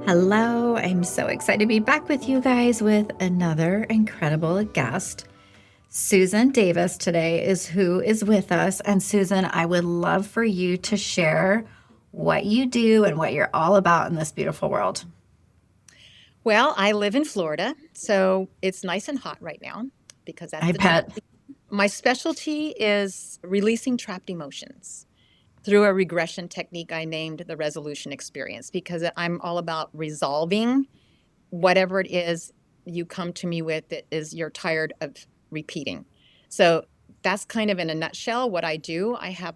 Hello, I'm so excited to be back with you guys with another incredible guest. Susan Davis today is who is with us. And Susan, I would love for you to share what you do and what you're all about in this beautiful world. Well, I live in Florida, so it's nice and hot right now because that's I the time. bet. My specialty is releasing trapped emotions through a regression technique I named the resolution experience because I'm all about resolving whatever it is you come to me with that is you're tired of repeating. So that's kind of in a nutshell what I do. I have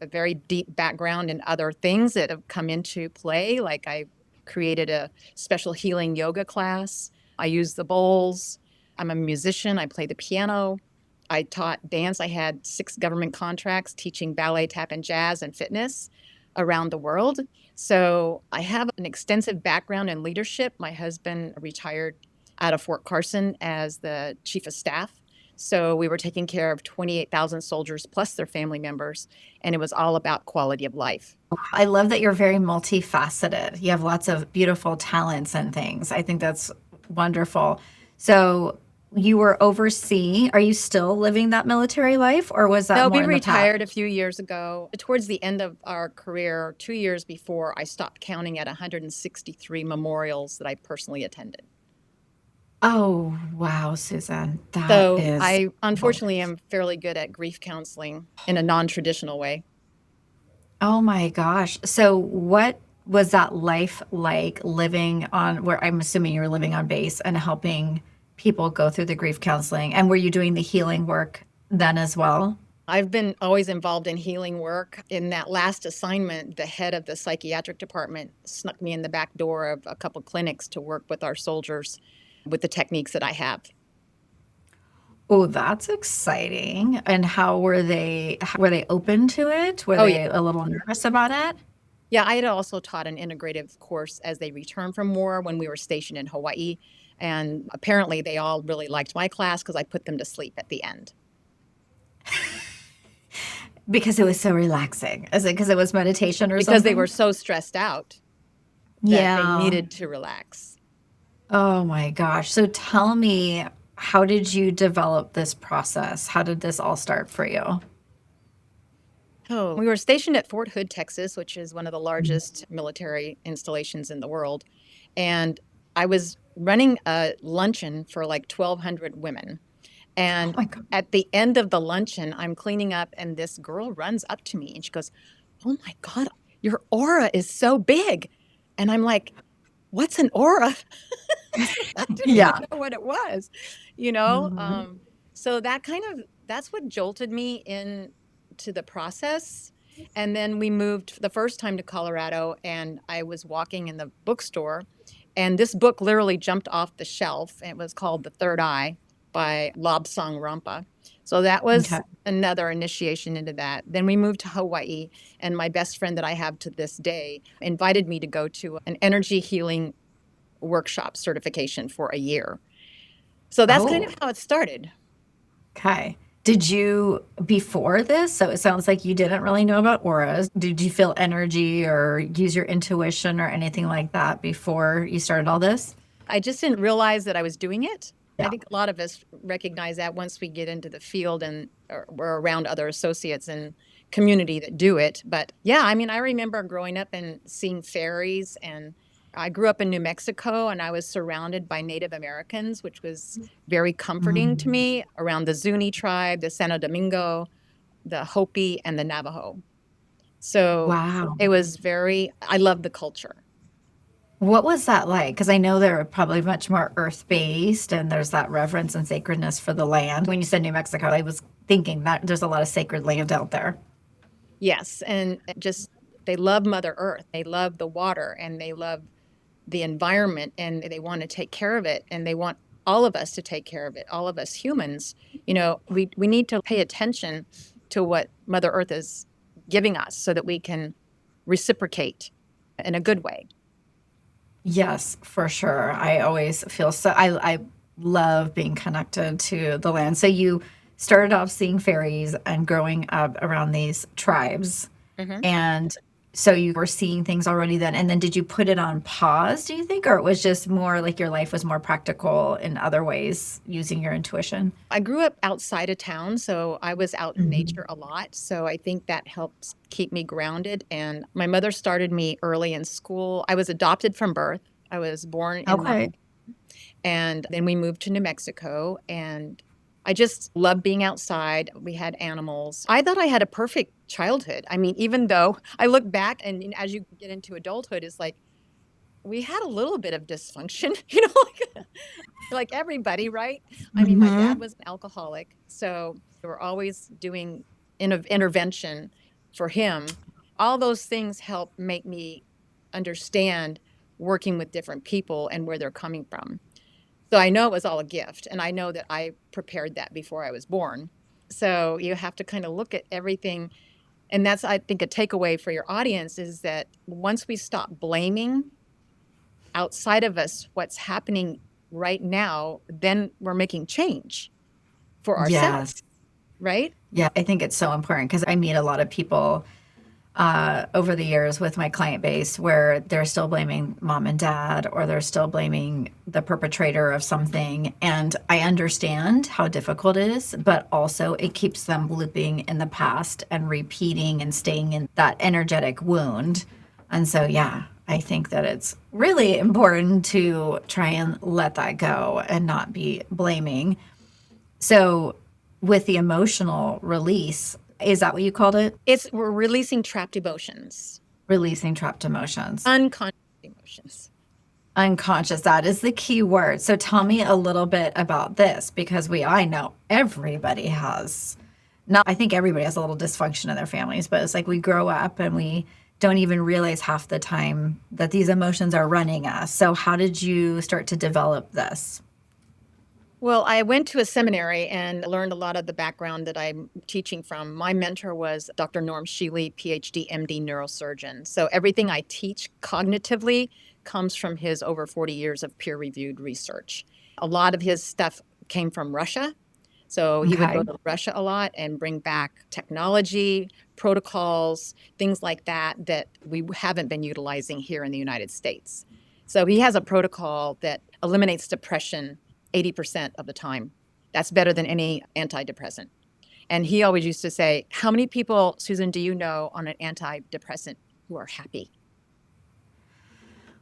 a very deep background in other things that have come into play. Like I created a special healing yoga class. I use the bowls. I'm a musician. I play the piano. I taught dance. I had 6 government contracts teaching ballet, tap, and jazz and fitness around the world. So I have an extensive background in leadership. My husband retired out of Fort Carson as the chief of staff. So we were taking care of 28,000 soldiers plus their family members, and it was all about quality of life. I love that you're very multifaceted. You have lots of beautiful talents and things. I think that's wonderful. So, you were overseas. Are you still living that military life, or was that No, more we in the past? retired a few years ago. Towards the end of our career, 2 years before, I stopped counting at 163 memorials that I personally attended. Oh, wow, Susan. That So is I incredible. unfortunately am fairly good at grief counseling in a non-traditional way. Oh my gosh. So what was that life like living on where I'm assuming you're living on base and helping people go through the grief counseling? And were you doing the healing work then as well? I've been always involved in healing work. In that last assignment, the head of the psychiatric department snuck me in the back door of a couple clinics to work with our soldiers with the techniques that I have. Oh, that's exciting. And how were they open to it? Were Oh, yeah. they a little nervous about it? Yeah, I had also taught an integrative course as they returned from war when we were stationed in Hawaii. And apparently, they all really liked my class because I put them to sleep at the end Because it was so relaxing. Is it because it was meditation or because they were something? so stressed out that they Yeah. needed to relax. Oh my gosh. So tell me, how did you develop this process? How did this all start for you? Oh, we were stationed at Fort Hood, Texas, which is one of the largest military installations in the world. And I was running a luncheon for like 1,200 women. Oh And my God. at the end of the luncheon, I'm cleaning up, and this girl runs up to me and she goes, "Oh my God, your aura is so big." And I'm like, "What's an aura?" I didn't even Yeah. know what it was, you know? Mhm. So that's what jolted me into the process. And then we moved the first time to Colorado, and I was walking in the bookstore, and this book literally jumped off the shelf. And it was called The Third Eye by Lobsang Rampa. So that Okay. was another initiation into that. Then we moved to Hawaii, and my best friend that I have to this day invited me to go to an energy healing workshop certification for a year. So that's kind Oh, of how it started. okay. Did you, before this, so it sounds like you didn't really know about auras. Did you feel energy or use your intuition or anything like that before you started all this? I just didn't realize that I was doing it. I Yeah. think a lot of us recognize that once we get into the field and or we're around other associates and community that do it. But yeah, I mean, I remember growing up and seeing fairies, and I grew up in New Mexico, and I was surrounded by Native Americans, which was very comforting to Mm. me around the Zuni tribe, the Santo Domingo, the Hopi, and the Navajo. So Wow. I love the culture. What was that like? Because I know they're probably much more earth-based and there's that reverence and sacredness for the land. When you said New Mexico, I was thinking that there's a lot of sacred land out there. Yes. And just they love Mother Earth. They love the water and they love the environment and they want to take care of it. And they want all of us to take care of it, all of us humans. We need to pay attention to what Mother Earth is giving us so that we can reciprocate in a good way. Yes, for sure. I always feel so I love being connected to the land. So you started off seeing fairies and growing up around these tribes. Hmm. And So you were seeing things already then. And then did you put it on pause, do you think? Or it was just more like your life was more practical in other ways using your intuition? I grew up outside of town, so I was out in Mhm. nature a lot. So I think that helps keep me grounded. And my mother started me early in school. I was adopted from birth. I was born in Okay. Montana, and then we moved to New Mexico. And I just loved being outside. We had animals. I thought I had a perfect childhood. I mean, even though I look back and as you get into adulthood, it's like we had a little bit of dysfunction, like everybody, right? I mean, my dad Mhm. was an alcoholic, so we were always doing intervention for him. All those things help make me understand working with different people and where they're coming from. So I know it was all a gift, and I know that I prepared that before I was born. So you have to kind of look at everything. And that's, I think, a takeaway for your audience is that once we stop blaming outside of us what's happening right now, then we're making change for ourselves, Yes. right? Yeah, I think it's so important because I meet a lot of people over the years with my client base where they're still blaming mom and dad or they're still blaming the perpetrator of something. And I understand how difficult it is, but also it keeps them looping in the past and repeating and staying in that energetic wound. And so, yeah, I think that it's really important to try and let that go and not be blaming. So, with the emotional release, is that what you called it? We're releasing trapped emotions, Releasing trapped emotions. unconscious emotions. Unconscious, that is the key word. So tell me a little bit about this because I know everybody has, not, I think everybody has a little dysfunction in their families, but it's like we grow up and we don't even realize half the time that these emotions are running us. So how did you start to develop this? Well, I went to a seminary and learned a lot of the background that I'm teaching from. My mentor was Dr. Norm Shealy, PhD, MD, neurosurgeon. So everything I teach cognitively comes from his over 40 years of peer reviewed research. A lot of his stuff came from Russia. So he would go Okay. to Russia a lot and bring back technology, protocols, things like that that we haven't been utilizing here in the United States. So he has a protocol that eliminates depression 80% of the time. That's better than any antidepressant. And he always used to say, how many people, Susan, do you know on an antidepressant who are happy?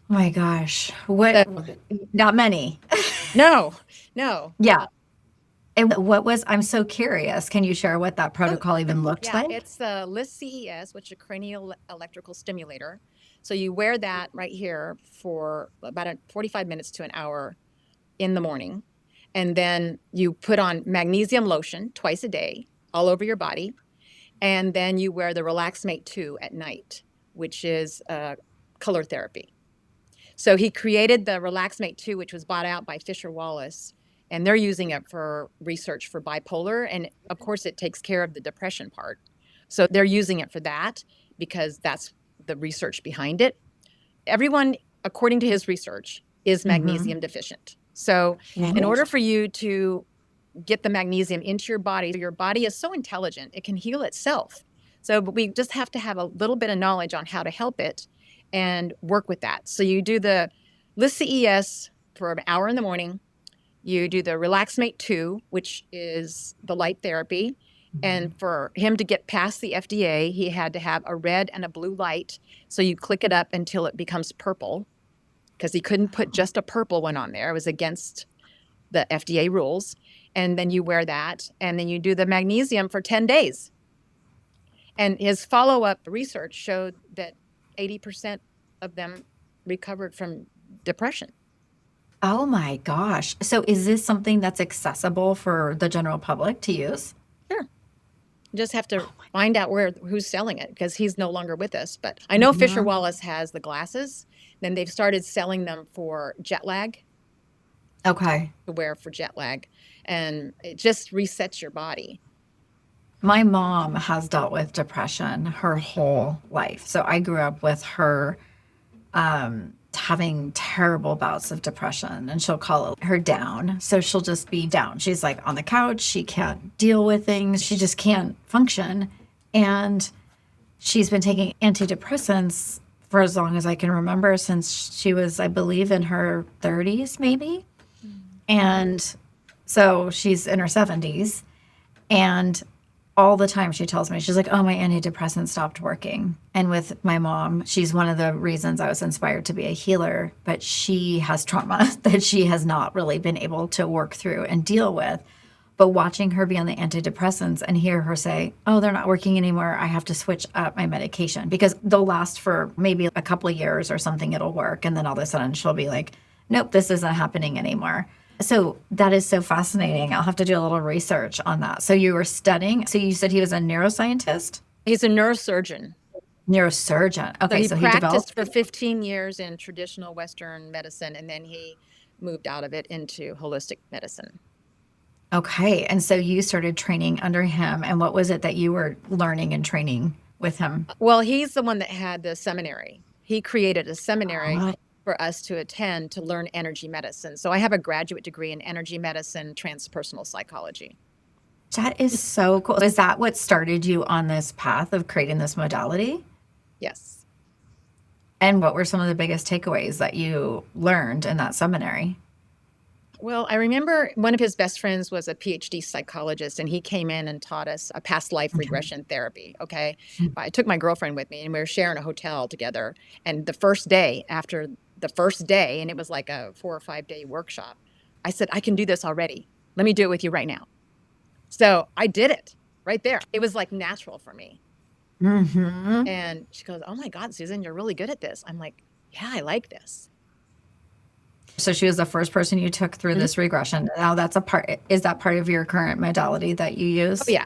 Oh my gosh. What? So, Not many. no, no. Yeah. And what was, I'm so curious. Can you share what that Oh, protocol even looked yeah, like? it's the LIST CES, which is a cranial electrical stimulator. So you wear that right here for about 45 minutes to an hour in the morning. And then you put on magnesium lotion twice a day all over your body. And then you wear the Relax Mate 2 at night, which is color therapy. So he created the Relax Mate 2, which was bought out by Fisher Wallace, and they're using it for research for bipolar. And of course, it takes care of the depression part. So they're using it for that because that's the research behind it. Everyone, according to his research, is Mm-hmm. magnesium deficient. So, in Right. order for you to get the magnesium into your body is so intelligent, it can heal itself. So, but we just have to have a little bit of knowledge on how to help it and work with that. So, you do the List CES for an hour in the morning. You do the Relax Mate 2, which is the light therapy. And for him to get past the FDA, he had to have a red and a blue light. So you click it up until it becomes purple because he couldn't put just a purple one on there. It was against the FDA rules. And then you wear that. And then you do the magnesium for 10 days. And his follow up research showed that 80% of them recovered from depression. Oh my gosh. So is this something that's accessible for the general public to use? Sure. You just have to Oh my. find out who's selling it because he's no longer with us. But I know Fisher Mhm. Wallace has the glasses. Then they've started selling them for jet lag, Okay. to wear for jet lag. And it just resets your body. My mom has dealt with depression her whole life. So I grew up with her having terrible bouts of depression, and she'll call it her down. So she'll just be down. She's like on the couch. She can't deal with things. She just can't function. And she's been taking antidepressants for as long as I can remember, since she was, I believe, in her 30s, maybe. Mm. And so she's in her 70s. And all the time she tells me, she's like, oh, my antidepressant stopped working. And with my mom, she's one of the reasons I was inspired to be a healer, but she has trauma that she has not really been able to work through and deal with. But watching her be on the antidepressants and hear her say, oh, they're not working anymore, I have to switch up my medication, because they'll last for maybe a couple of years or something, it'll work. And then all of a sudden she'll be like, nope, this isn't happening anymore. So that is so fascinating. I'll have to do a little research on that. So you were studying, so you said he was a neuroscientist? He's a neurosurgeon. Neurosurgeon. So Okay, he so he practiced developed. for 15 years in traditional Western medicine, and then he moved out of it into holistic medicine. Okay, and so you started training under him. And what was it that you were learning and training with him? Well, he's the one that had the seminary. He created a seminary Oh, for us to attend to learn energy medicine. So I have a graduate degree in energy medicine, transpersonal psychology. that is so cool. Is that what started you on this path of creating this modality? Yes. And what were some of the biggest takeaways that you learned in that seminary? Well, I remember one of his best friends was a PhD psychologist, and he came in and taught us a past life Okay. regression therapy. Okay. I took my girlfriend with me, and we were sharing a hotel together. And the first day, after the first day, and it was like a 4 or 5 day workshop, I said, I can do this already. Let me do it with you right now. So I did it right there. It was like natural for me. Mm-hmm. And she goes, oh my God, Susan, you're really good at this. I'm like, yeah, I like this. So she was the first person you took through Mhm. this regression. Now that's a part, is that part of your current modality that you Oh, use? yeah.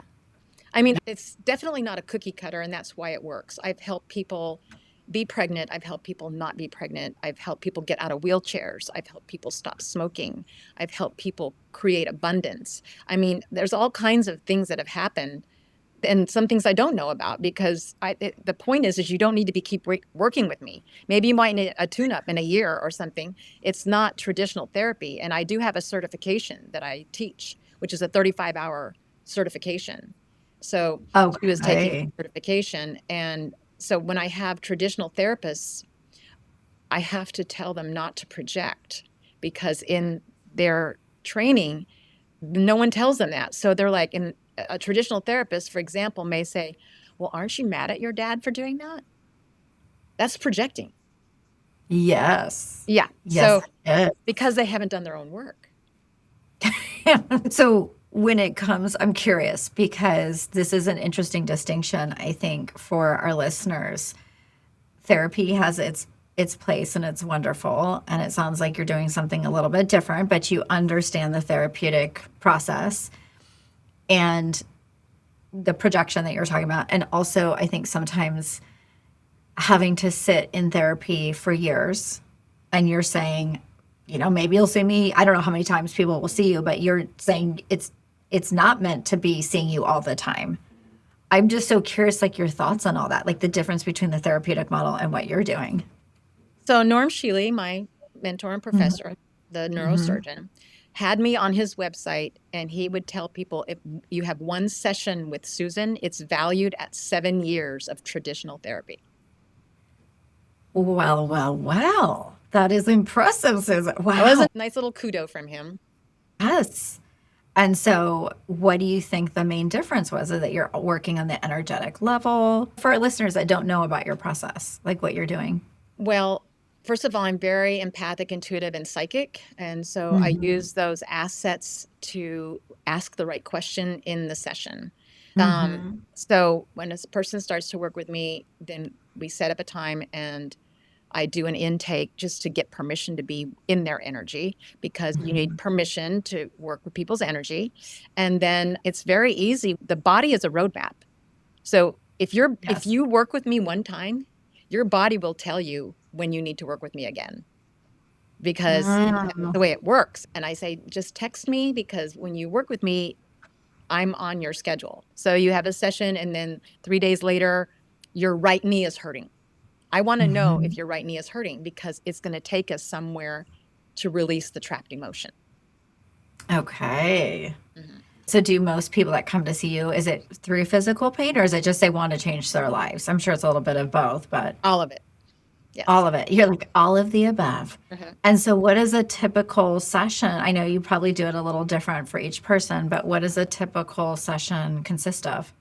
I mean, it's definitely not a cookie cutter, and that's why it works. I've helped people be pregnant. I've helped people not be pregnant. I've helped people get out of wheelchairs. I've helped people stop smoking. I've helped people create abundance. I mean, there's all kinds of things that have happened, and some things I don't know about, because the point is you don't need to be working with me. Maybe you might need a tune-up in a year or something. It's not traditional therapy, and I do have a certification that I teach, which is a 35-hour certification. So she was taking Okay. certification, and so when I have traditional therapists, I have to tell them not to project, because in their training, no one tells them that. So they're like, in a traditional therapist, for example, may say, well, aren't you mad at your dad for doing that? That's projecting. Yes. Yeah. Yes, So it because they haven't done their own work. is. So when it comes, I'm curious because this is an interesting distinction, I think, for our listeners. Therapy has its place and it's wonderful. And it sounds like you're doing something a little bit different, but you understand the therapeutic process and the projection that you're talking about. And also, I think sometimes having to sit in therapy for years and you're saying, maybe you'll see me. I don't know how many times people will see you, but you're saying it's not meant to be seeing you all the time. I'm just so curious, like your thoughts on all that, like the difference between the therapeutic model and what you're doing. So Norm Shealy, my mentor and Mhm. professor, the Mhm. neurosurgeon, had me on his website, and he would tell people, if you have one session with Susan, it's valued at 7 years of traditional therapy. Well, well, well. That is impressive, Susan. That was Wow. a nice little kudo from him. Yes. And so, what do you think the main difference was? Is that you're working on the energetic level? For our listeners that don't know about your process, like what you're doing. Well, first of all, I'm very empathic, intuitive, and psychic. And so I Mhm. use those assets to ask the right question in the session. Mhm. So when a person starts to work with me, then we set up a time and I do an intake just to get permission to be in their energy, because you need Mhm. permission to work with people's energy. And then it's very easy. The body is a roadmap. So if Yes. you work with me one time, your body will tell you when you need to work with me again, because that's Mm. the way it works. And I say, just text me, because when you work with me, I'm on your schedule. So you have a session, and then 3 days later, your right knee is hurting. I want to know if Mhm. your right knee is hurting, because it's going to take us somewhere to release the trapped emotion. Okay. Mhm. So do most people that come to see you, is it through physical pain or is it just they want to change their lives? I'm sure it's a little bit of both, but All of it. Yes. all of it. You're like all of the above. Uh-huh. And so what is a typical session? I know you probably do it a little different for each person, but what does a typical session consist of?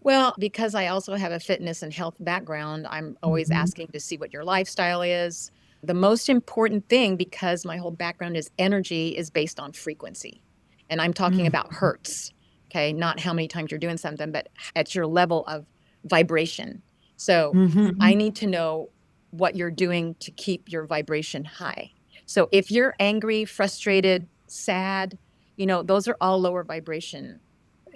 Well, because I also have a fitness and health background, I'm always Mhm. asking to see what your lifestyle is. The most important thing, because my whole background is energy, is based on frequency. And I'm talking Mm. about hertz, okay? Not how many times you're doing something, but at your level of vibration. So I Mhm. need to know what you're doing to keep your vibration high. So if you're angry, frustrated, sad, those are all lower vibration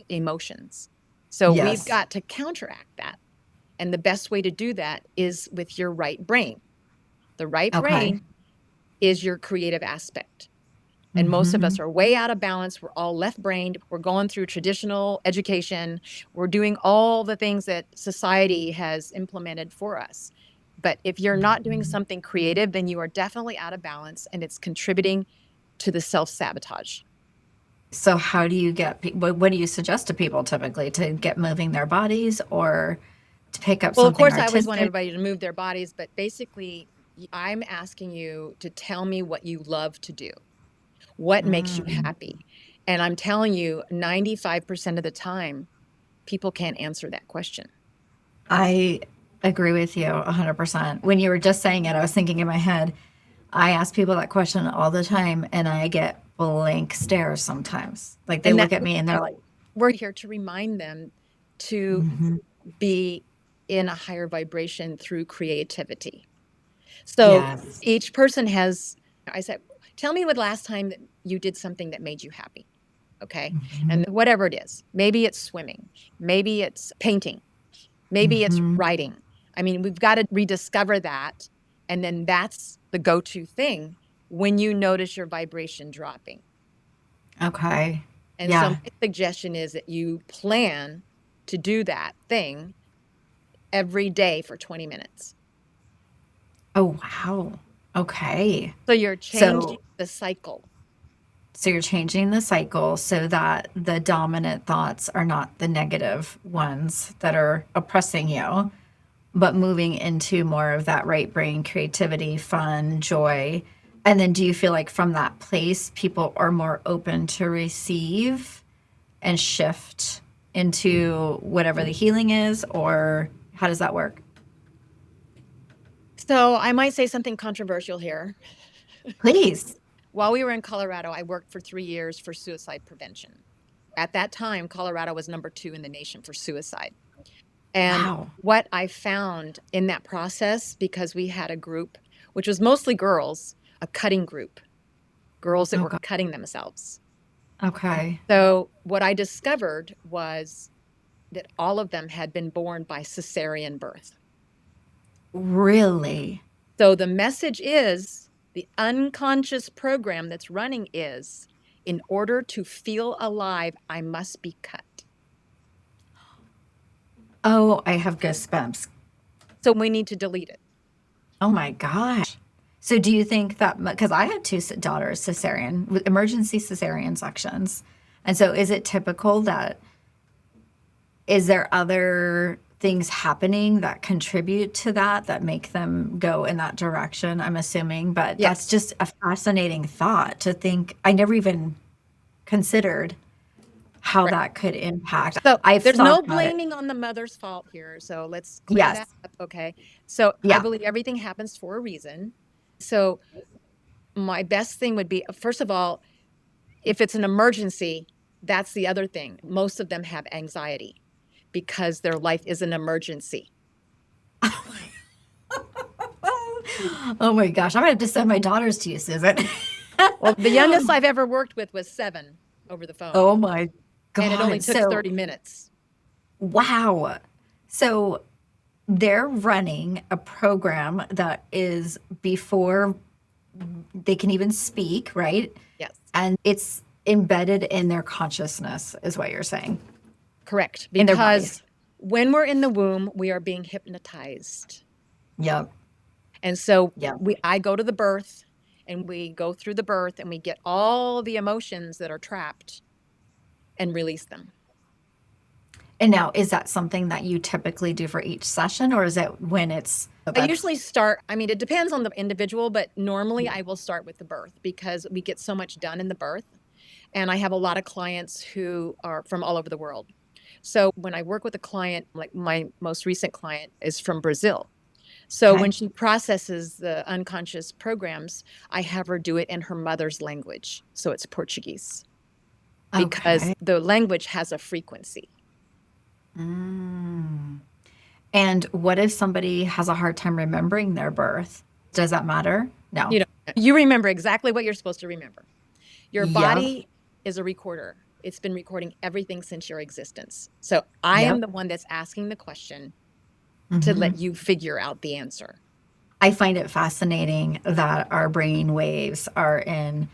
emotions. So we've Yes. got to counteract that. And the best way to do that is with your right brain. The right Okay. brain is your creative aspect. And most of us Mhm. are way out of balance. We're all left brained. We're going through traditional education. We're doing all the things that society has implemented for us. But if you're not doing Mhm. something creative, then you are definitely out of balance and it's contributing to the self sabotage. So how do you get what do you suggest to people typically to get moving their bodies or to pick up Well, of something course, I always want artistic? everybody to move their bodies, but basically, I'm asking you to tell me what you love to do, what makes you Mm. happy. And I'm telling you, 95% of the time, people can't answer that question. I agree with you 100%. When you were just saying it, I was thinking in my head, I ask people that question all the time and I get blank stares sometimes. Like they And look that at me and they're like, we're here to remind them to mhm. be in a higher vibration through creativity. So Yes. each person has, I said, tell me what last time that you did something that made you happy. Okay. Mhm. And whatever it is, maybe it's swimming, maybe it's painting, maybe it's Mhm. writing. I mean, we've got to rediscover that. And then that's the go to thing when you notice your vibration dropping. Okay. And so, my Yeah. suggestion is that you plan to do that thing every day for 20 minutes. Oh, wow. Okay. So, you're changing So the cycle. So you're changing the cycle so that the dominant thoughts are not the negative ones that are oppressing you, but moving into more of that right brain creativity, fun, joy. And then do you feel like from that place, people are more open to receive and shift into whatever the healing is? Or how does that work? So, I might say something controversial here. Please. While we were in Colorado, I worked for 3 years for suicide prevention. At that time, Colorado was number 2 in the nation for suicide. And Wow. what I found in that process, because we had a group, which was mostly girls, a cutting group, girls that Oh, were God. cutting themselves. Okay. So what I discovered was that all of them had been born by cesarean birth. Really? So the message is the unconscious program that's running is in order to feel alive, I must be cut. Oh, I have goosebumps. So we need to delete it. Oh my gosh. So do you think that because I had two daughters cesarean with emergency cesarean sections, and so is it typical that is there other things happening that contribute to that that make them go in that direction? I'm assuming, but that's Yes, just a fascinating thought to think. I never even considered how right. that could impact. So I've there's thought no about it. blaming on the mother's fault here. So let's clear Yes. that up. Okay. So I Yeah. believe everything happens for a reason. So my best thing would be, first of all, if it's an emergency, that's the other thing. Most of them have anxiety because their life is an emergency. Oh my gosh. I'm gonna have to send my daughters to you, Susan. Well, the youngest I've ever worked with was 7 over the phone, Oh my and it only God. took So, 30 minutes. wow. So they're running a program that is before they can even speak, right? Yes, And it's embedded in their consciousness, is what you're saying, correct. in their bodies. Because when we're in the womb, we are being hypnotized. Yep. And so Yep. I go to the birth and we go through the birth and we get all the emotions that are trapped. and release them. And now, is that something that you typically do for each session, or is it when it's I usually start, I mean, it depends on the individual, but normally I will start with the birth because we get so much done in the birth. And I have a lot of clients who are from all over the world. So when I work with a client, like my most recent client is from Brazil. So when okay? she processes the unconscious programs, I have her do it in her mother's language. So it's Portuguese because Okay. the language has a frequency. Mm. And what if somebody has a hard time remembering their birth? Does that matter? No. You know, you remember exactly what you're supposed to remember. Your Yep. body is a recorder. It's been recording everything since your existence. So I am Yep. the one that's asking the question to Hmm. let you figure out the answer. I find it fascinating that our brain waves are in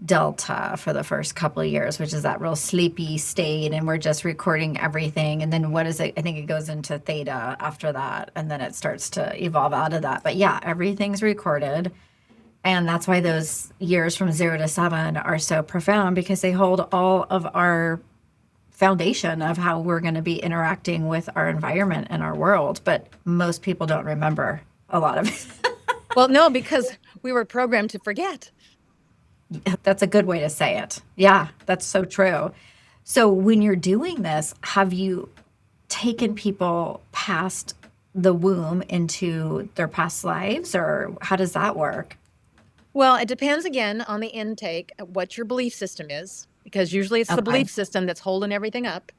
delta for the first couple of years, which is that real sleepy state, and we're just recording everything. And then what is it? I think it goes into theta after that, and then it starts to evolve out of that. But yeah, everything's recorded. And that's why those years from 0 to 7 are so profound, because they hold all of our foundation of how we're going to be interacting with our environment and our world. But most people don't remember a lot of it. Well, no, because we were programmed to forget. That's a good way to say it. Yeah, that's so true. So when you're doing this, have you taken people past the womb into their past lives, or how does that work? Well, it depends again on the intake, what your belief system is, because usually it's the Okay. belief system that's holding everything up.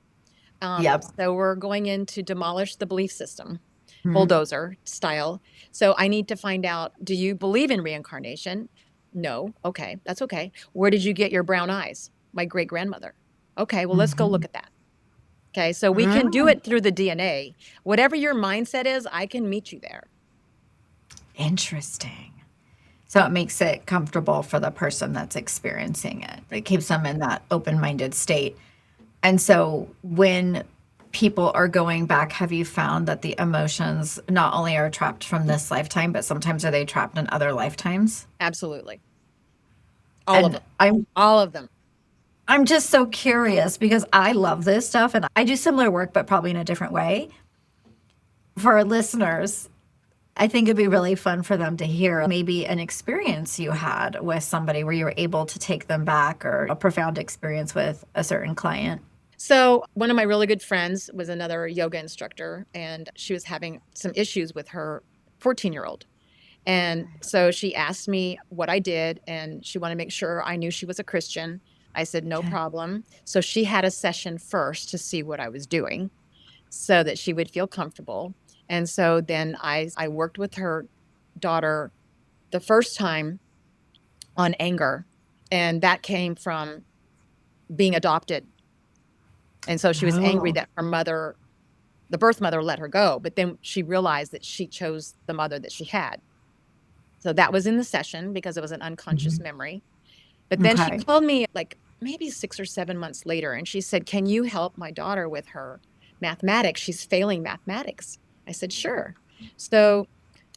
Yep. So we're going in to demolish the belief system, Mhm. bulldozer style. So I need to find out, do you believe in reincarnation? No. Okay, that's okay. Where did you get your brown eyes? My great grandmother. Okay, well, let's go look Mhm. at that. Okay, so we can do Mm. it through the DNA. Whatever your mindset is, I can meet you there. Interesting. So it makes it comfortable for the person that's experiencing it. It keeps them in that open-minded state. And so when people are going back, have you found that the emotions not only are trapped from this lifetime, but sometimes are they trapped in other lifetimes? Absolutely. All of And them. I'm All of them. I'm just so curious because I love this stuff and I do similar work, but probably in a different way. For our listeners, I think it'd be really fun for them to hear maybe an experience you had with somebody where you were able to take them back, or a profound experience with a certain client. So, one of my really good friends was another yoga instructor, and she was having some issues with her 14-year-old. And so she asked me what I did, and she wanted to make sure I knew she was a Christian. I said, no Okay. problem. So she had a session first to see what I was doing so that she would feel comfortable. And so then I worked with her daughter the first time on anger, and that came from being adopted. And so she was angry Oh. that her mother, the birth mother, let her go, but then she realized that she chose the mother that she had. So that was in the session because it was an unconscious Mhm. memory. But then she Okay. called me like maybe 6 or 7 months later and she said, can you help my daughter with her mathematics? She's failing mathematics. I said, sure. So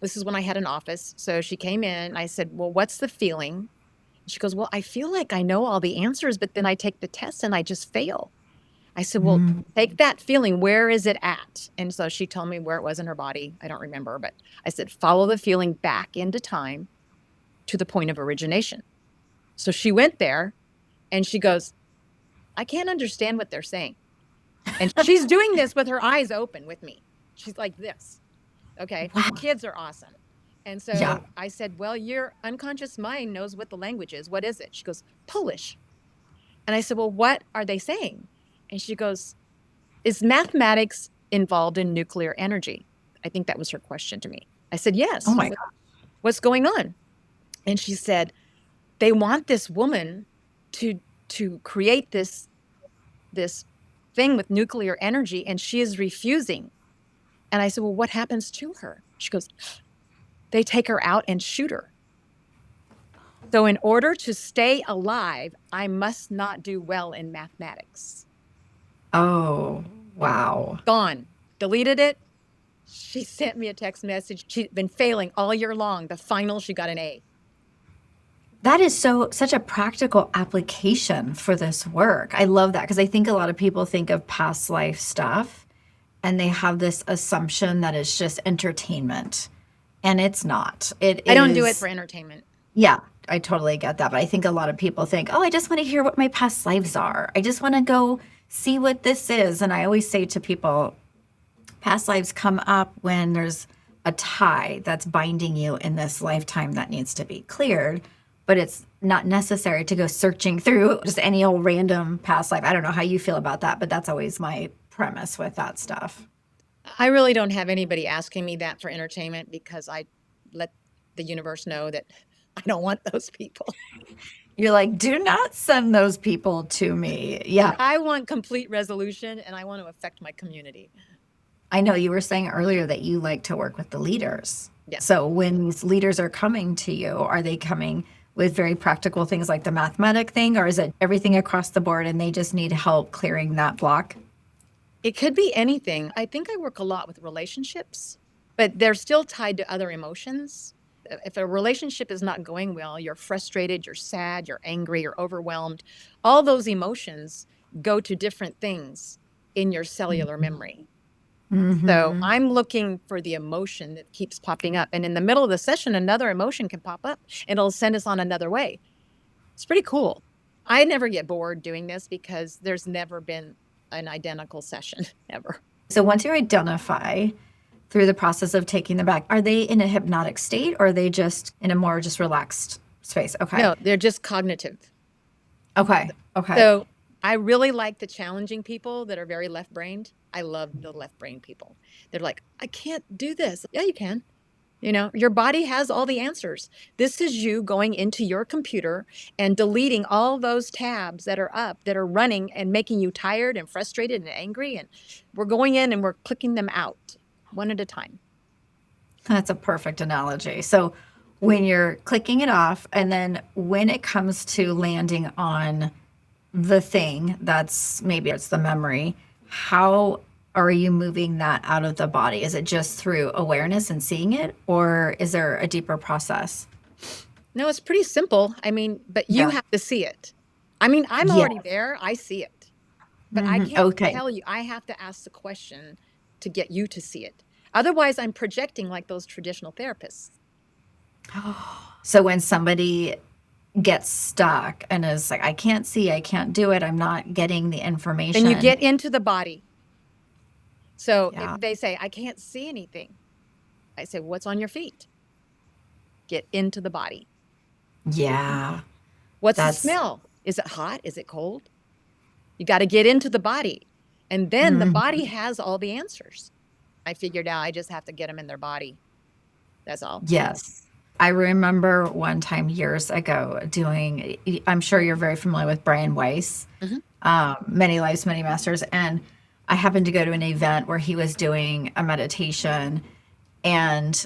this is when I had an office. So she came in. I said, well, what's the feeling? She goes, well, I feel like I know all the answers, but then I take the test and I just fail. I said, well, Mm. take that feeling. Where is it at? And so she told me where it was in her body. I don't remember, but I said, follow the feeling back into time to the point of origination. So she went there and she goes, I can't understand what they're saying. And she's doing this with her eyes open with me. She's like this. Okay. Wow. Kids are awesome. And Yeah. so I said, well, your unconscious mind knows what the language is. What is it? She goes, Polish. And I said, well, what are they saying? And she goes, is mathematics involved in nuclear energy? I think that was her question to me. I said, Oh yes. my God. What's going on? And she said, they want this woman to create this thing with nuclear energy and she is refusing. And I said, well, what happens to her? She goes, they take her out and shoot her. So in order to stay alive, I must not do well in mathematics. Oh, wow. Gone. Deleted it. She sent me a text message. She'd been failing all year long. The final, she got an A. That is such a practical application for this work. I love that because I think a lot of people think of past life stuff and they have this assumption that it's just entertainment. And it's not. It I don't do it is, for entertainment. yeah, I totally get that. But I think a lot of people think, oh, I just want to hear what my past lives are. I just want to go see what this is. And I always say to people, past lives come up when there's a tie that's binding you in this lifetime that needs to be cleared, but it's not necessary to go searching through just any old random past life. I don't know how you feel about that, but that's always my premise with that stuff. I really don't have anybody asking me that for entertainment because I let the universe know that I don't want those people. You're like, do not send those people to me. Yeah. I want complete resolution and I want to affect my community. I know you were saying earlier that you like to work with the leaders. Yeah. So when these leaders are coming to you, are they coming with very practical things like the mathematic thing, or is it everything across the board and they just need help clearing that block? It could be anything. I think I work a lot with relationships, but they're still tied to other emotions. If a relationship is not going well, you're frustrated, you're sad, you're angry, you're overwhelmed. All those emotions go to different things in your cellular memory. So I'm looking for the emotion that keeps popping up. And in the middle of the session, another emotion can pop up and it'll send us on another way. It's pretty cool. I never get bored doing this because there's never been an identical session ever. So once you identify through the process of taking them back, are they in a hypnotic state or are they just in a more just relaxed space? Okay. No, they're just cognitive. Okay. Okay. So I really like the challenging people that are very left-brained. I love the left-brained people. They're like, I can't do this. Yeah, you can. You know, your body has all the answers. This is you going into your computer and deleting all those tabs that are up, that are running and making you tired and frustrated and angry. And we're going in and we're clicking them out one at a time. That's a perfect analogy. So when you're clicking it off, and then when it comes to landing on the thing that's maybe it's the memory, how are you moving that out of the body? Is it just through awareness and seeing it, or is there a deeper process? No, it's pretty simple. I mean, but you Yeah. have to see it. I mean, I'm Yeah. already there. I see it. But I can't Okay. tell you. I have to ask the question to get you to see it. Otherwise, I'm projecting like those traditional therapists. So when somebody gets stuck and is like, I can't see, I can't do it, I'm not getting the information. Then you get into the body. So Yeah. if they say, I can't see anything, I say, what's on your feet? Get into the body. Yeah. What's the That's smell? Is it hot? Is it cold? You got to get into the body. And then the body has all the answers. I figured out I just have to get them in their body. That's all. yes. I remember one time years ago doing, I'm sure you're very familiar with Brian Weiss, Many Lives, Many Masters. And I happened to go to an event where he was doing a meditation, and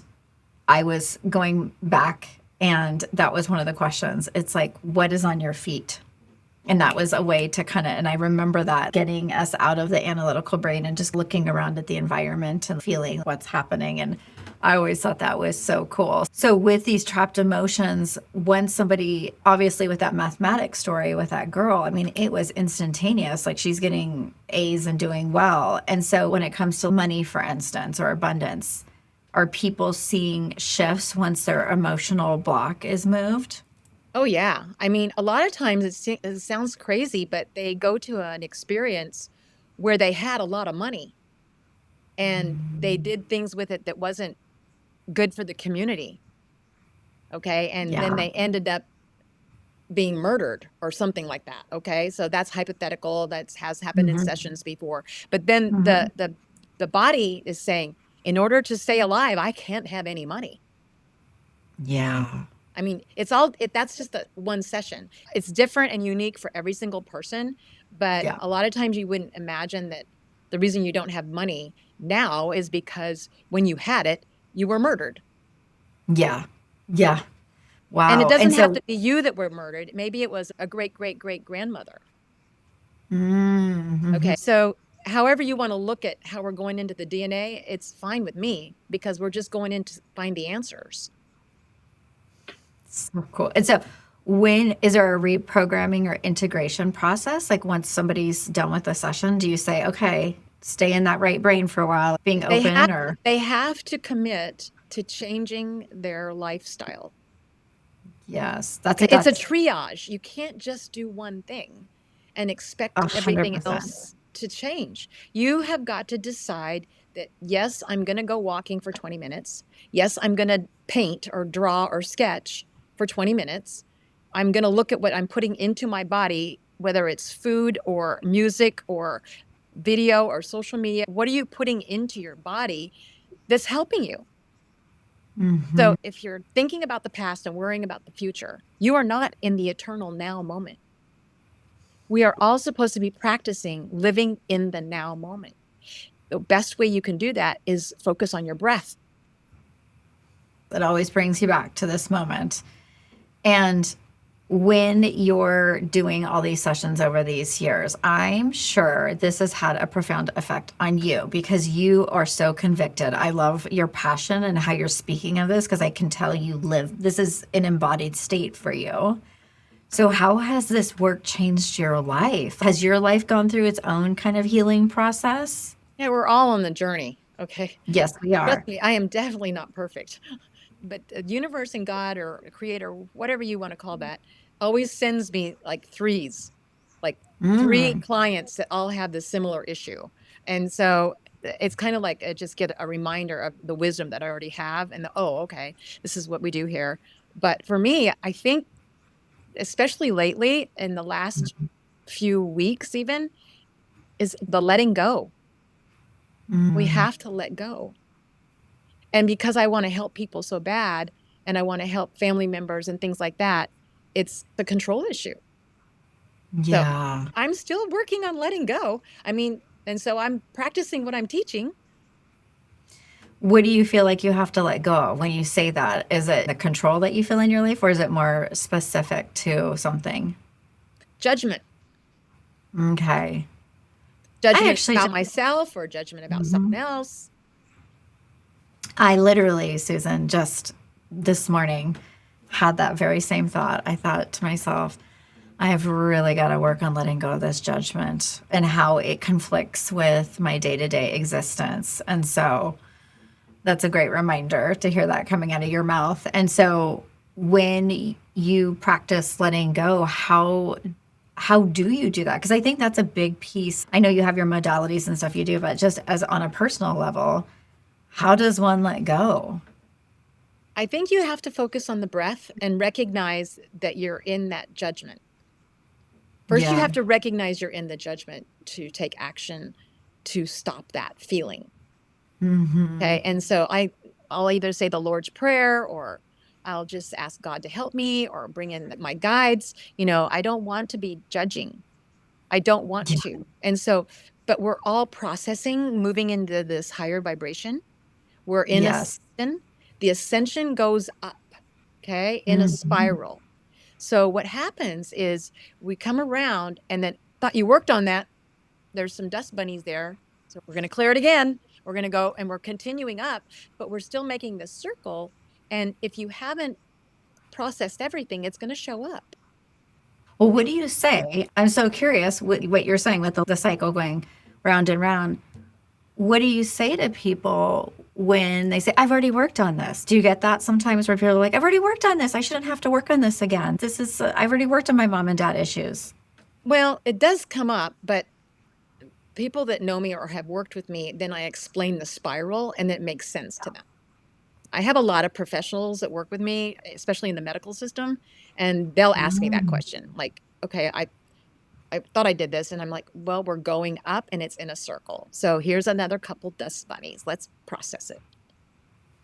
I was going back, and that was one of the questions. It's like, what is on your feet? And that was a way to kind of, and I remember that getting us out of the analytical brain and just looking around at the environment and feeling what's happening. And I always thought that was so cool. So with these trapped emotions, when somebody, obviously with that mathematics story with that girl, I mean, it was instantaneous. Like she's getting A's and doing well. And so when it comes to money, for instance, or abundance, are people seeing shifts once their emotional block is moved? Oh, yeah. I mean, a lot of times it sounds crazy, but they go to an experience where they had a lot of money and they did things with it that wasn't good for the community. Okay. And then Yeah. they ended up being murdered or something like that. Okay. So that's hypothetical. That has happened in sessions before. But then the body is saying, in order to stay alive, I can't have any money. Yeah. I mean, that's just one session. It's different and unique for every single person. But Yeah. a lot of times you wouldn't imagine that the reason you don't have money now is because when you had it, you were murdered. Yeah. Yeah. Wow. And it doesn't so, have to be you that were murdered. Maybe it was a great, great, great grandmother. Okay. So however you want to look at how we're going into the DNA, it's fine with me because we're just going in to find the answers. so cool. And so When is there a reprogramming or integration process? Like once somebody's done with the session, do you say, okay, stay in that right brain for a while, being They have open or they have to commit to changing their lifestyle. yes, Okay, it's a that's triage. You can't just do one thing and expect everything 100%. else to change. You have got to decide that, yes, I'm going to go walking for 20 minutes. Yes, I'm going to paint or draw or sketch for 20 minutes. I'm going to look at what I'm putting into my body, whether it's food or music or video or social media. What are you putting into your body that's helping you? Mhm. So if you're thinking about the past and worrying about the future, you are not in the eternal now moment. We are all supposed to be practicing living in the now moment. The best way you can do that is focus on your breath. That always brings you back to this moment. And when you're doing all these sessions over these years, I'm sure this has had a profound effect on you because you are so convicted. I love your passion and how you're speaking of this because I can tell you live, this is an embodied state for you. So, how has this work changed your life? Has your life gone through its own kind of healing process? Yeah, we're all on the journey. Okay. Yes, we Trust are. me, I am definitely not perfect. But the universe and God or creator, whatever you want to call that, always sends me like threes, like three Mm, clients that all have the similar issue. And so it's kind of like I just get a reminder of the wisdom that I already have and oh, okay, this is what we do here. But for me, I think, especially lately in the last few weeks, even, is the letting go. We mm, have to let go. And because I want to help people so bad and I want to help family members and things like that, it's the control issue. So yeah. I'm still working on letting go. I mean, and so I'm practicing what I'm teaching. What do you feel like you have to let go of when you say that? Is it the control that you feel in your life, or is it more specific to something? Judgment, Okay. I judgment actually about just, myself or judgment about mhm. someone else. I literally, Susan, just this morning had that very same thought. I thought to myself, I have really got to work on letting go of this judgment and how it conflicts with my day to day existence. And so that's a great reminder to hear that coming out of your mouth. And so when you practice letting go, how do you do that? Because I think that's a big piece. I know you have your modalities and stuff you do, but just as on a personal level, how does one let go? I think you have to focus on the breath and recognize that you're in that judgment. First, you Yeah. have to recognize you're in the judgment to take action to stop that feeling. Hmm. Okay. And so I'll either say the Lord's Prayer or I'll just ask God to help me or bring in my guides. I don't want to be judging. I don't want Yeah. to. And so, but we're all processing, moving into this higher vibration. We're in Yes. ascension. The ascension goes up, okay, in a Hmm. spiral. So what happens is we come around and then thought you worked on that. There's some dust bunnies there. So we're going to clear it again. We're going to go and we're continuing up, but we're still making this circle. And if you haven't processed everything, it's going to show up. Well, what do you say? I'm so curious what you're saying with the cycle going round and round. What do you say to people when they say, I've already worked on this? Do you get that sometimes where people are like, I've already worked on this. I shouldn't have to work on this again. I've already worked on my mom and dad issues. Well, it does come up, but people that know me or have worked with me, then I explain the spiral and it makes sense to them. I have a lot of professionals that work with me, especially in the medical system, and they'll ask me that Mm. question. Like, okay, I thought I did this. And I'm like, well, we're going up and it's in a circle. So here's another couple dust bunnies. Let's process it.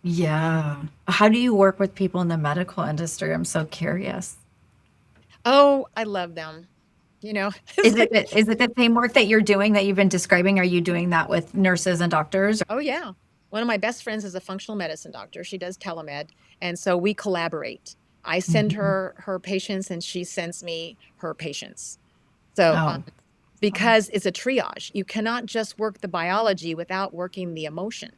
Yeah. How do you work with people in the medical industry? I'm so curious. Oh, I love them. Is It's it like, is it the same work that you're doing that you've been describing? Are you doing that with nurses and doctors? oh, yeah. One of my best friends is a functional medicine doctor. She does telemed. And so we collaborate. I send Mhm. her her patients and she sends me her patients. So, Oh, because it's a triage, you cannot just work the biology without working the emotion.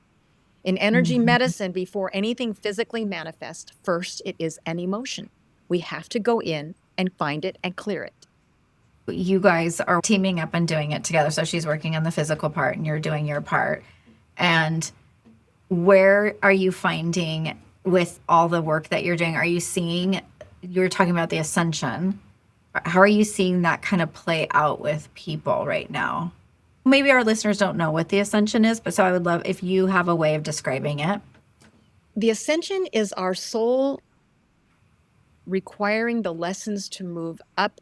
In energy mhm. medicine, before anything physically manifests, first it is an emotion. We have to go in and find it and clear it. You guys are teaming up and doing it together. So she's working on the physical part and you're doing your part. And where are you finding with all the work that you're doing? Are you seeing, you were talking about the ascension. How are you seeing that kind of play out with people right now? Maybe our listeners don't know what the ascension is, but so I would love if you have a way of describing it. The ascension is our soul requiring the lessons to move up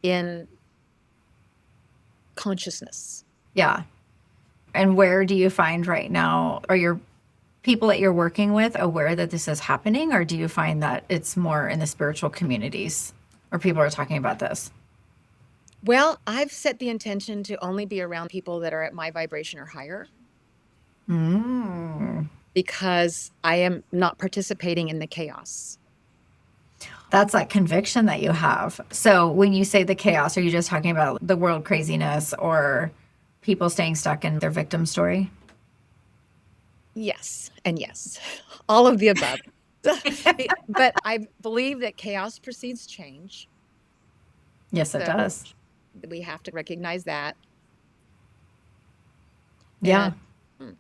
in consciousness. Yeah. And where do you find right now, are your people that you're working with aware that this is happening, or do you find that it's more in the spiritual communities or people are talking about this? Well, I've set the intention to only be around people that are at my vibration or higher because I am not participating in the chaos. That's that conviction that you have. So when you say the chaos, are you just talking about the world craziness or people staying stuck in their victim story? Yes, and yes, all of the above. But I believe that chaos precedes change. Yes, it So does. we have to recognize that. Yeah. And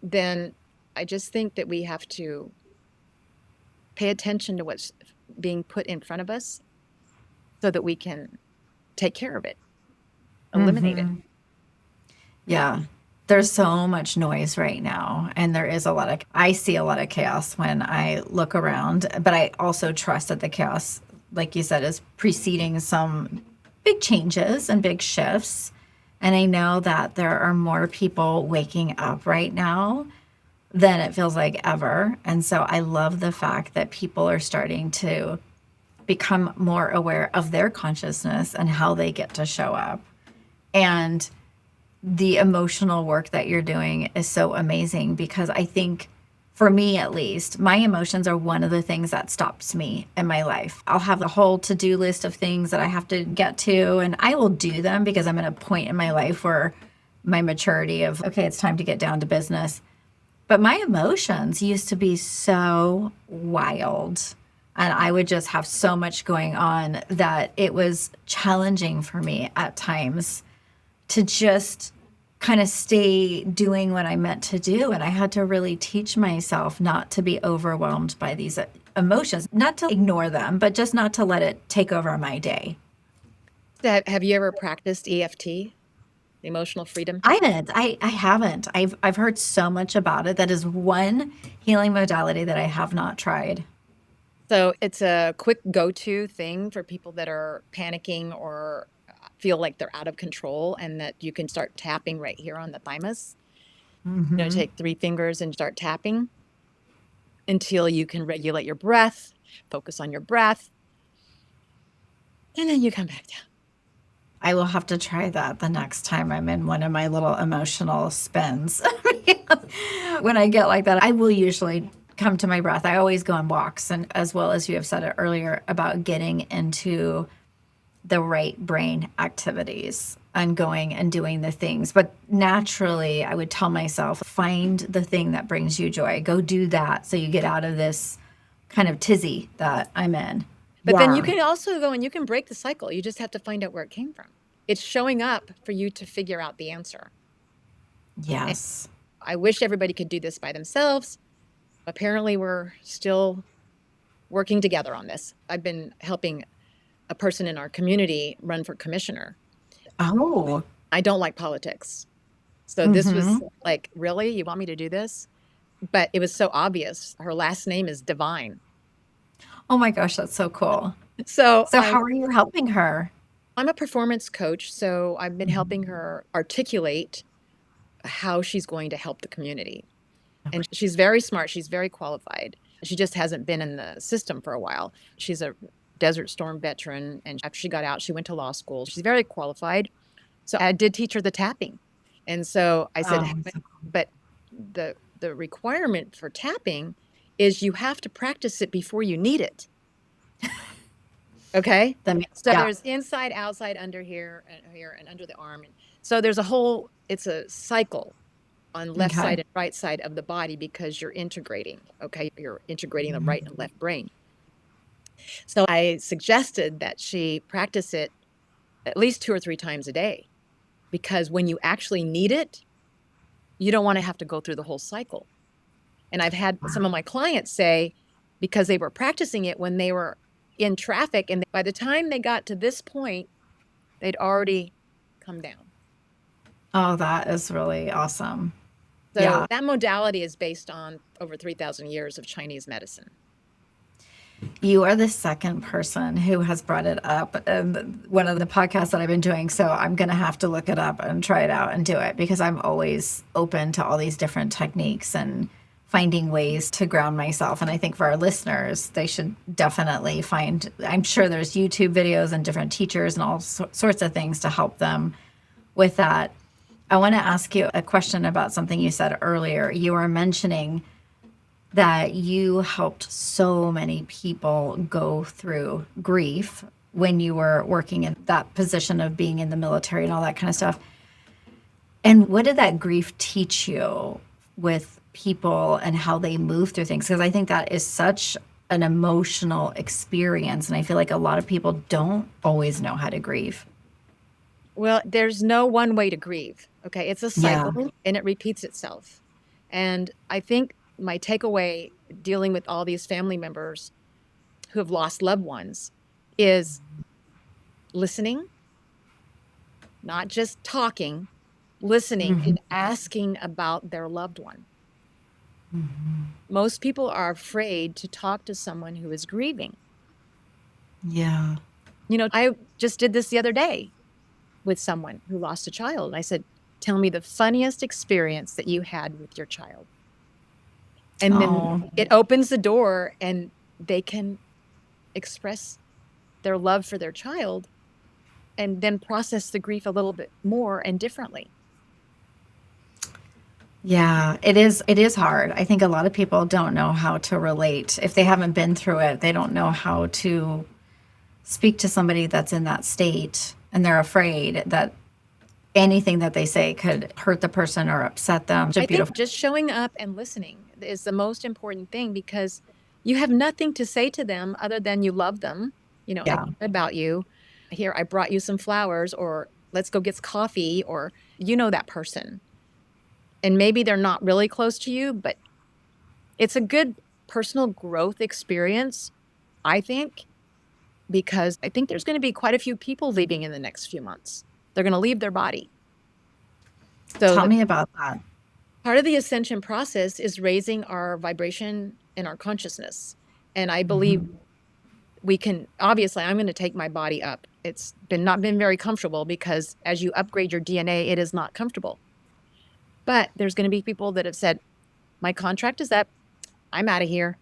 then I just think that we have to pay attention to what's being put in front of us so that we can take care of it, eliminate it. Yeah. There's so much noise right now. And there is a lot of, I see a lot of chaos when I look around, but I also trust that the chaos, like you said, is preceding some big changes and big shifts. And I know that there are more people waking up right now than it feels like ever. And so I love the fact that people are starting to become more aware of their consciousness and how they get to show up. And the emotional work that you're doing is so amazing because I think, for me at least, my emotions are one of the things that stops me in my life. I'll have a whole to-do list of things that I have to get to, and I will do them because I'm at a point in my life where my maturity of, okay, it's time to get down to business. But my emotions used to be so wild. And I would just have so much going on that it was challenging for me at times to just kind of stay doing what I meant to do. And I had to really teach myself not to be overwhelmed by these emotions, not to ignore them, but just not to let it take over my day. Have you ever practiced EFT, emotional freedom? I haven't. I've heard so much about it. That is one healing modality that I have not tried. So it's a quick go-to thing for people that are panicking or feel like they're out of control, and that you can start tapping right here on the thymus. Take 3 fingers and start tapping until you can regulate your breath, focus on your breath, and then you come back down. I will have to try that the next time I'm in one of my little emotional spins. When I get like that, I will usually come to my breath. I always go on walks, and as well as you have said it earlier about getting into the right brain activities and going and doing the things. But naturally, I would tell myself, find the thing that brings you joy. Go do that so you get out of this kind of tizzy that I'm in. But then you can also go and you can break the cycle. You just have to find out where it came from. It's showing up for you to figure out the answer. Yes. And I wish everybody could do this by themselves. Apparently, we're still working together on this. I've been helping a person in our community run for commissioner. Oh. I don't like politics. So this was like, really? You want me to do this? But it was so obvious. Her last name is Divine. Oh my gosh, that's so cool. So how are you helping her? I'm a performance coach, so I've been helping her articulate how she's going to help the community. Okay. And she's very smart. She's very qualified. She just hasn't been in the system for a while. She's a Desert Storm veteran, and after she got out, she went to law school. She's very qualified. So I did teach her the tapping. And so I said, but the requirement for tapping is you have to practice it before you need it. Okay? So there's inside, outside, under here, and under the arm. And so there's it's a cycle on left side and right side of the body because you're integrating, okay? You're integrating the right and left brain. So I suggested that she practice it at least 2 or 3 times a day, because when you actually need it, you don't want to have to go through the whole cycle. And I've had some of my clients say, because they were practicing it when they were in traffic, and by the time they got to this point, they'd already come down. Oh, that is really awesome. So Yeah. that modality is based on over 3,000 years of Chinese medicine. You are the second person who has brought it up in one of the podcasts that I've been doing. So I'm going to have to look it up and try it out and do it, because I'm always open to all these different techniques and finding ways to ground myself. And I think for our listeners, they should definitely find, I'm sure there's YouTube videos and different teachers and all sorts of things to help them with that. I want to ask you a question about something you said earlier. You were mentioning that you helped so many people go through grief when you were working in that position of being in the military and all that kind of stuff. And what did that grief teach you with people and how they move through things? Because I think that is such an emotional experience. And I feel like a lot of people don't always know how to grieve. Well, there's no one way to grieve. Okay. It's a Yeah. cycle and it repeats itself. And I think my takeaway dealing with all these family members who have lost loved ones is listening, not just talking, listening Mhm. and asking about their loved one. Most people are afraid to talk to someone who is grieving. Yeah. I just did this the other day with someone who lost a child. I said, tell me the funniest experience that you had with your child. And then Oh, it opens the door and they can express their love for their child and then process the grief a little bit more and differently. yeah, it is. It is hard. I think a lot of people don't know how to relate. If they haven't been through it, they don't know how to speak to somebody that's in that state, and they're afraid that anything that they say could hurt the person or upset them. It's a I think beautiful. just showing up and listening is the most important thing, because you have nothing to say to them other than you love them. I Yeah. care about you. Here, I brought you some flowers, or let's go get coffee, or that person. And maybe they're not really close to you, but it's a good personal growth experience, I think, because I think there's going to be quite a few people leaving in the next few months. They're going to leave their body. So Tell the me about that. part of the ascension process is raising our vibration and our consciousness. And I believe Mhm. we can, obviously, I'm going to take my body up. It's not been very comfortable, because as you upgrade your DNA, it is not comfortable. But there's going to be people that have said, my contract is up. I'm out of here.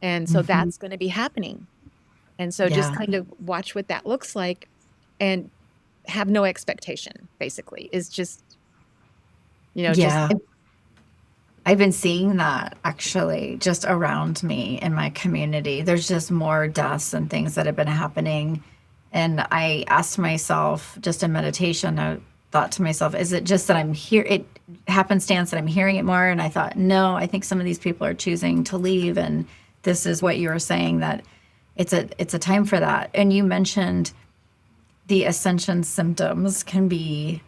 And so Mhm. that's going to be happening. And so just Yeah. kind of watch what that looks like and have no expectation, basically, is just Yeah. I've been seeing that actually just around me in my community. There's just more deaths and things that have been happening. And I asked myself just in meditation, I thought to myself, is it just that I'm here? It happenstance that I'm hearing it more. And I thought, no, I think some of these people are choosing to leave. And this is what you were saying, that it's a time for that. And you mentioned the ascension symptoms can be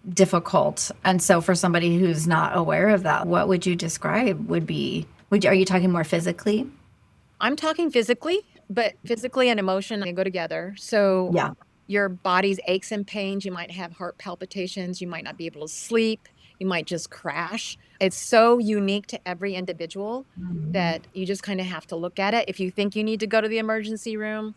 difficult. And so for somebody who's not aware of that, what would you describe are you talking more physically? I'm talking physically, but physically and emotion, they go together. So Yeah. your body's aches and pains, you might have heart palpitations, you might not be able to sleep, you might just crash. It's so unique to every individual that you just kind of have to look at it. If you think you need to go to the emergency room,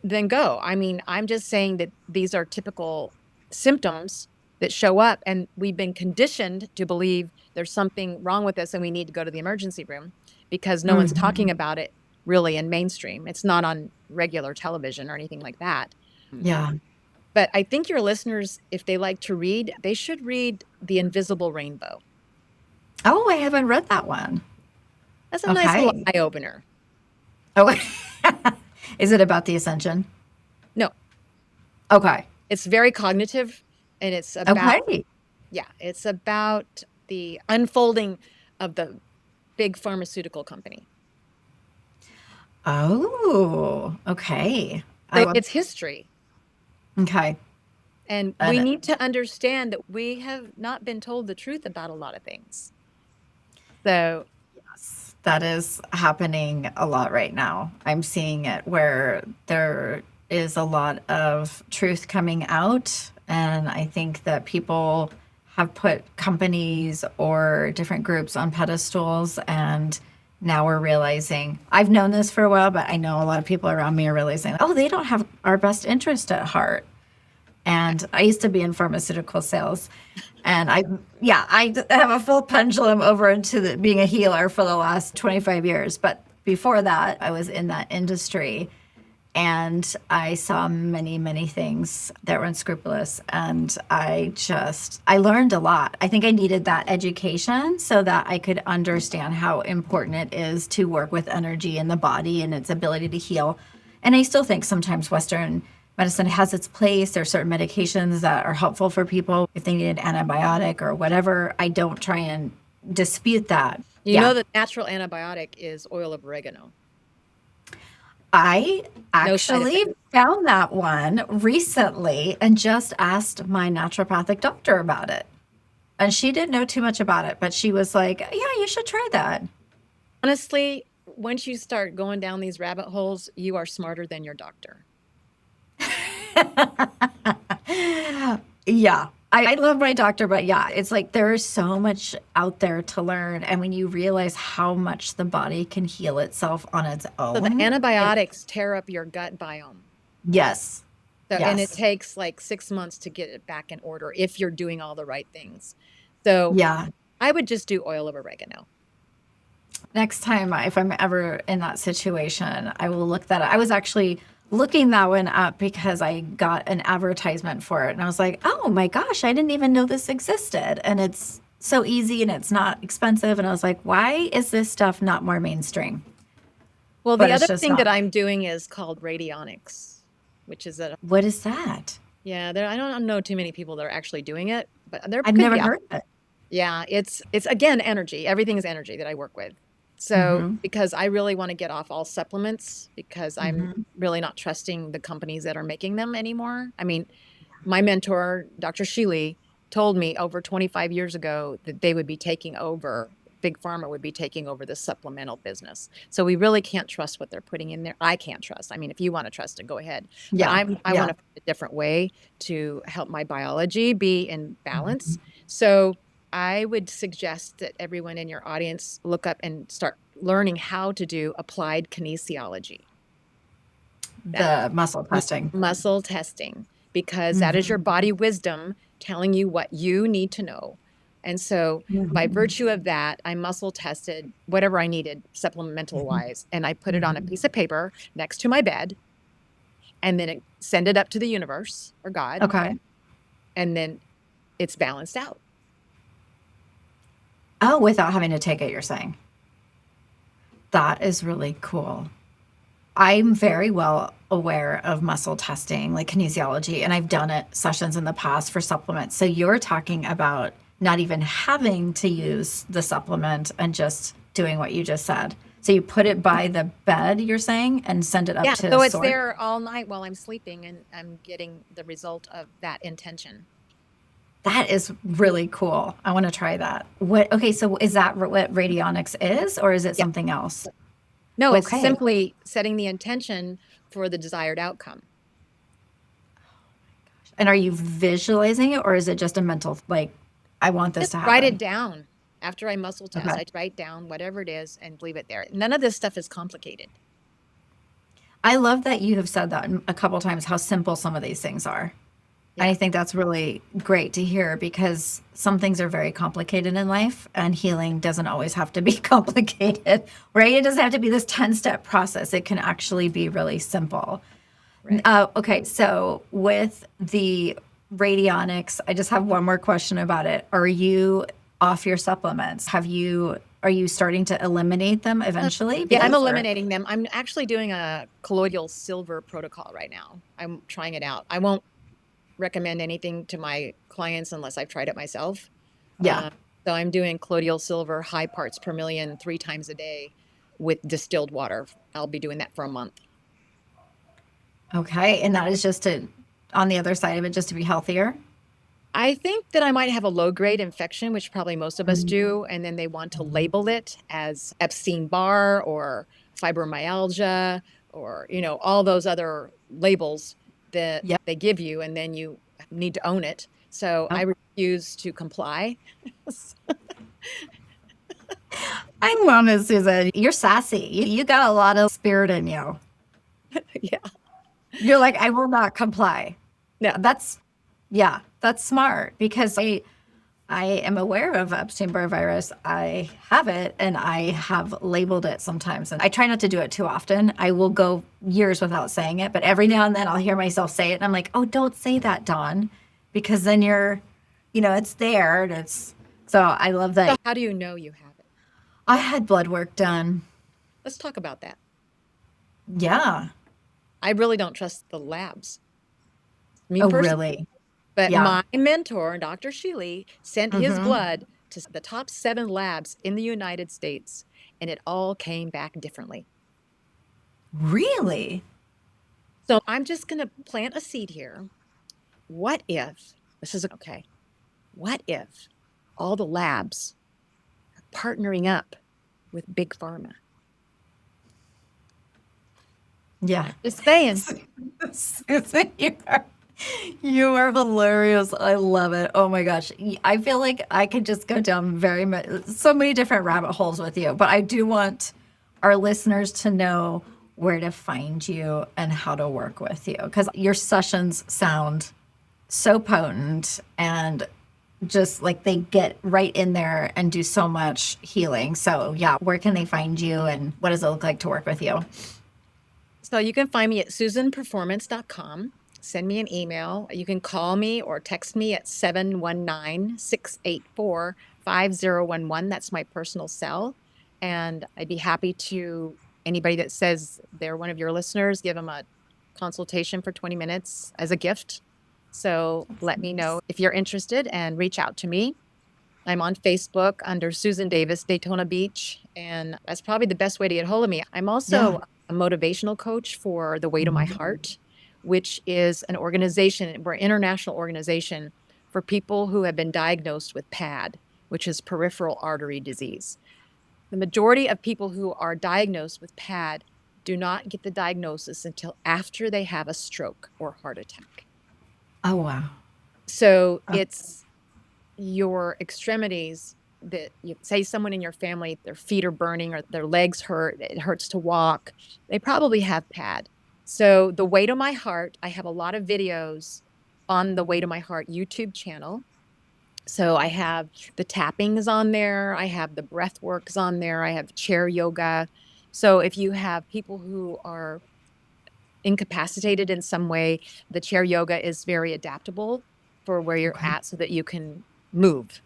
then go. I mean, I'm just saying that these are typical symptoms that show up, and we've been conditioned to believe there's something wrong with us and we need to go to the emergency room, because no one's talking about it really in mainstream. It's not on regular television or anything like that. Yeah. But I think your listeners, if they like to read, they should read The Invisible Rainbow. Oh, I haven't read that one. That's a nice little Okay. eye opener. Oh, is it about the ascension? No, Okay. it's very cognitive, and it's about, Okay. yeah, it's about the unfolding of the big pharmaceutical company. Oh, okay. I So love, it's history. okay. And we And need to understand that we have not been told the truth about a lot of things. So, yes, that is happening a lot right now. I'm seeing it where there is a lot of truth coming out. And I think that people have put companies or different groups on pedestals. And now we're realizing, I've known this for a while, but I know a lot of people around me are realizing, oh, they don't have our best interest at heart. And I used to be in pharmaceutical sales. And have a full pendulum over into being a healer for the last 25 years. But before that, I was in that industry and I saw many, many things that were unscrupulous. And I learned a lot. I think I needed that education so that I could understand how important it is to work with energy in the body and its ability to heal. And I still think sometimes Western medicine has its place. There are certain medications that are helpful for people if they need an antibiotic or whatever. I don't try and dispute that. you Yeah. know, the natural antibiotic is oil of oregano. I No side actually effects. found that one recently and just asked my naturopathic doctor about it. And she didn't know too much about it, but she was like, yeah, you should try that. Honestly, once you start going down these rabbit holes, you are smarter than your doctor. Yeah. I love my doctor, but yeah, it's like there is so much out there to learn. And when you realize how much the body can heal itself on its So the own, antibiotics tear up your gut biome. yes, So, and it yes, takes like 6 months to get it back in order if you're doing all the right things. So yeah. I would just do oil of oregano. Next time, if I'm ever in that situation, I will look that up. I was actually looking that one up because I got an advertisement for it. And I was like, oh my gosh, I didn't even know this existed. And it's so easy and it's not expensive. And I was like, why is this stuff not more mainstream? Well, But the it's other just thing that not. I'm doing is called radionics, which is a, What is that? yeah, there, I don't know too many people that are actually doing it, but there I've could never be out. heard of it. Yeah, it's again energy. Everything is energy that I work with. So, Mm-hmm. because I really want to get off all supplements because I'm Mm-hmm. really not trusting the companies that are making them anymore. I mean, my mentor, Dr. Sheely, told me over 25 years ago that they would be taking over, Big Pharma would be taking over the supplemental business. So we really can't trust what they're putting in there. I can't trust. I mean, if you want to trust it, go ahead. But Yeah. I want Yeah. to find a different way to help my biology be in Mhm. balance. So I would suggest that everyone in your audience look up and start learning how to do applied kinesiology. That The muscle testing. muscle testing, because that is Mm-hmm. your body wisdom telling you what you need to know. And so, by Mm-hmm. virtue of that, I muscle tested whatever I needed supplemental wise, and I put it on a Mm-hmm. piece of paper next to my bed, and then send it up to the universe or God, Okay. and then it's balanced out. Oh, without having to take it, you're saying. That is really cool. I'm very well aware of muscle testing, like kinesiology, and I've done it sessions in the past for supplements. So you're talking about not even having to use the supplement and just doing what you just said. So you put it by the bed, you're saying, and send it up Yeah, to so it's source. there all night while I'm sleeping, and I'm getting the result of that intention. That is really cool. I want to try that. What? Okay, so is that what radionics is, or is it Yeah. something else? No, it's Okay. simply setting the intention for the desired outcome. And are you visualizing it, or is it just a mental, like, I want this Just to write it happen? down. After I muscle test, Okay. I write down whatever it is and leave it there. None of this stuff is complicated. I love that you have said that a couple times, how simple some of these things are. And I Yeah. think that's really great to hear because some things are very complicated in life, and healing doesn't always have to be complicated, right? It doesn't have to be this 10-step process. It can actually be really simple. Right. Okay, so with the radionics, I just have one more question about it. Are you off your supplements? Are you starting to eliminate them eventually? Yeah, I'm Because or eliminating them. I'm actually doing a colloidal silver protocol right now. I'm trying it out. I won't recommend anything to my clients unless I've tried it myself. yeah. So I'm doing colloidal silver high parts per million 3 times a day. with distilled water. I'll be doing that for a month. Okay. And that is just to, on the other side of it, just to be healthier. I think that I might have a low-grade infection, which probably most of us do, and then they want to label it as Epstein-Barr or fibromyalgia or, all those other labels that Yep. they give you, and then you need to own it. So I refuse to comply. I love it, Susan. You're sassy. You got a lot of spirit in you. Yeah. You're like, I will not comply. No. That's smart because I am aware of Epstein-Barr virus. I have it and I have labeled it sometimes. And I try not to do it too often. I will go years without saying it, but every now and then I'll hear myself say it and I'm like, oh, don't say that, Dawn, because then it's there and so I love So that. how do you know you have it? I had blood work done. Let's talk about that. Yeah. I really don't trust the labs. Me Oh, personally. really? But Yeah. my mentor, Dr. Sheely, sent his blood to the top 7 labs in the United States, and it all came back differently. Really? So I'm just going to plant a seed here. What if, this is okay, what if all the labs are partnering up with Big Pharma? Yeah. Just saying. Susan, you are hilarious. I love it. Oh my gosh. I feel like I could just go down so many different rabbit holes with you, but I do want our listeners to know where to find you and how to work with you because your sessions sound so potent and just like they get right in there and do so much healing. So, yeah, where can they find you and what does it look like to work with you? So you can find me at susanperformance.com. Send me an email. You can call me or text me at 719-684-5011. That's my personal cell. And I'd be happy to, anybody that says they're one of your listeners, give them a consultation for 20 minutes as a gift. So let me know if you're interested and reach out to me. I'm on Facebook under Susan Davis, Daytona Beach, and that's probably the best way to get hold of me. I'm also a motivational coach for the Weight of My Heart, which is an organization, we're an international organization for people who have been diagnosed with PAD, which is peripheral artery disease. The majority of people who are diagnosed with PAD do not get the diagnosis until after they have a stroke or heart attack. Oh, wow. So it's your extremities that you say someone in your family, their feet are burning or their legs hurt, it hurts to walk, they probably have PAD. So the Weight of My Heart, I have a lot of videos on the Weight of My Heart YouTube channel. So I have the tappings on there, I have the breath works on there, I have chair yoga. So if you have people who are incapacitated in some way, the chair yoga is very adaptable for where you're at so that you can move.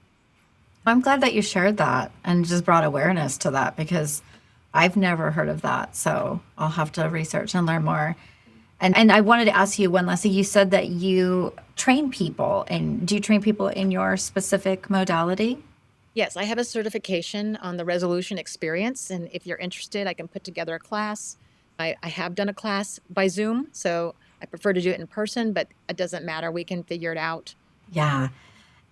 I'm glad that you shared that and just brought awareness to that because I've never heard of that. So I'll have to research and learn more. And I wanted to ask you one last thing. You said that you train people, and do you train people in your specific modality? Yes, I have a certification on the resolution experience. And if you're interested, I can put together a class. I have done a class by Zoom, so I prefer to do it in person, but it doesn't matter. We can figure it out. Yeah.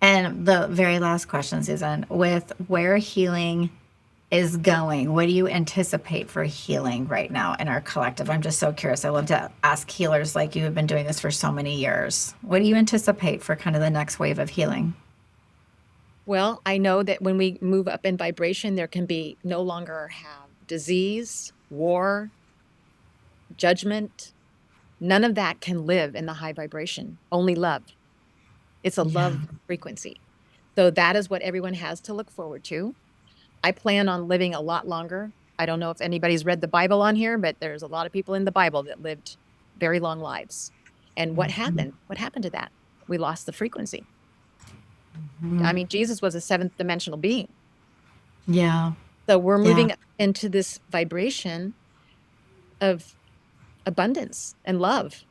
And the very last question, Susan, with where healing is going, what do you anticipate for healing right now in our collective? I'm just so curious. I love to ask healers like you have been doing this for so many years. What do you anticipate for kind of the next wave of healing? Well, I know that when we move up in vibration, there can be no longer have disease, war, judgment. None of that can live in the high vibration, only love. It's a love frequency. So that is what everyone has to look forward to. I plan on living a lot longer. I don't know if anybody's read the Bible on here, but there's a lot of people in the Bible that lived very long lives. And what happened? What happened to that? We lost the frequency. I mean, Jesus was a 7th dimensional being. Yeah. So we're moving into this vibration of abundance and love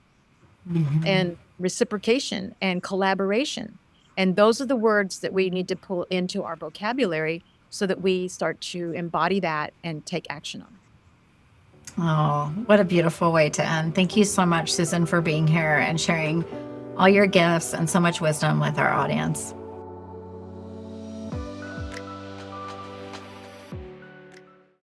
and reciprocation and collaboration. And those are the words that we need to pull into our vocabulary so that we start to embody that and take action on it. Oh, what a beautiful way to end. Thank you so much, Susan, for being here and sharing all your gifts and so much wisdom with our audience.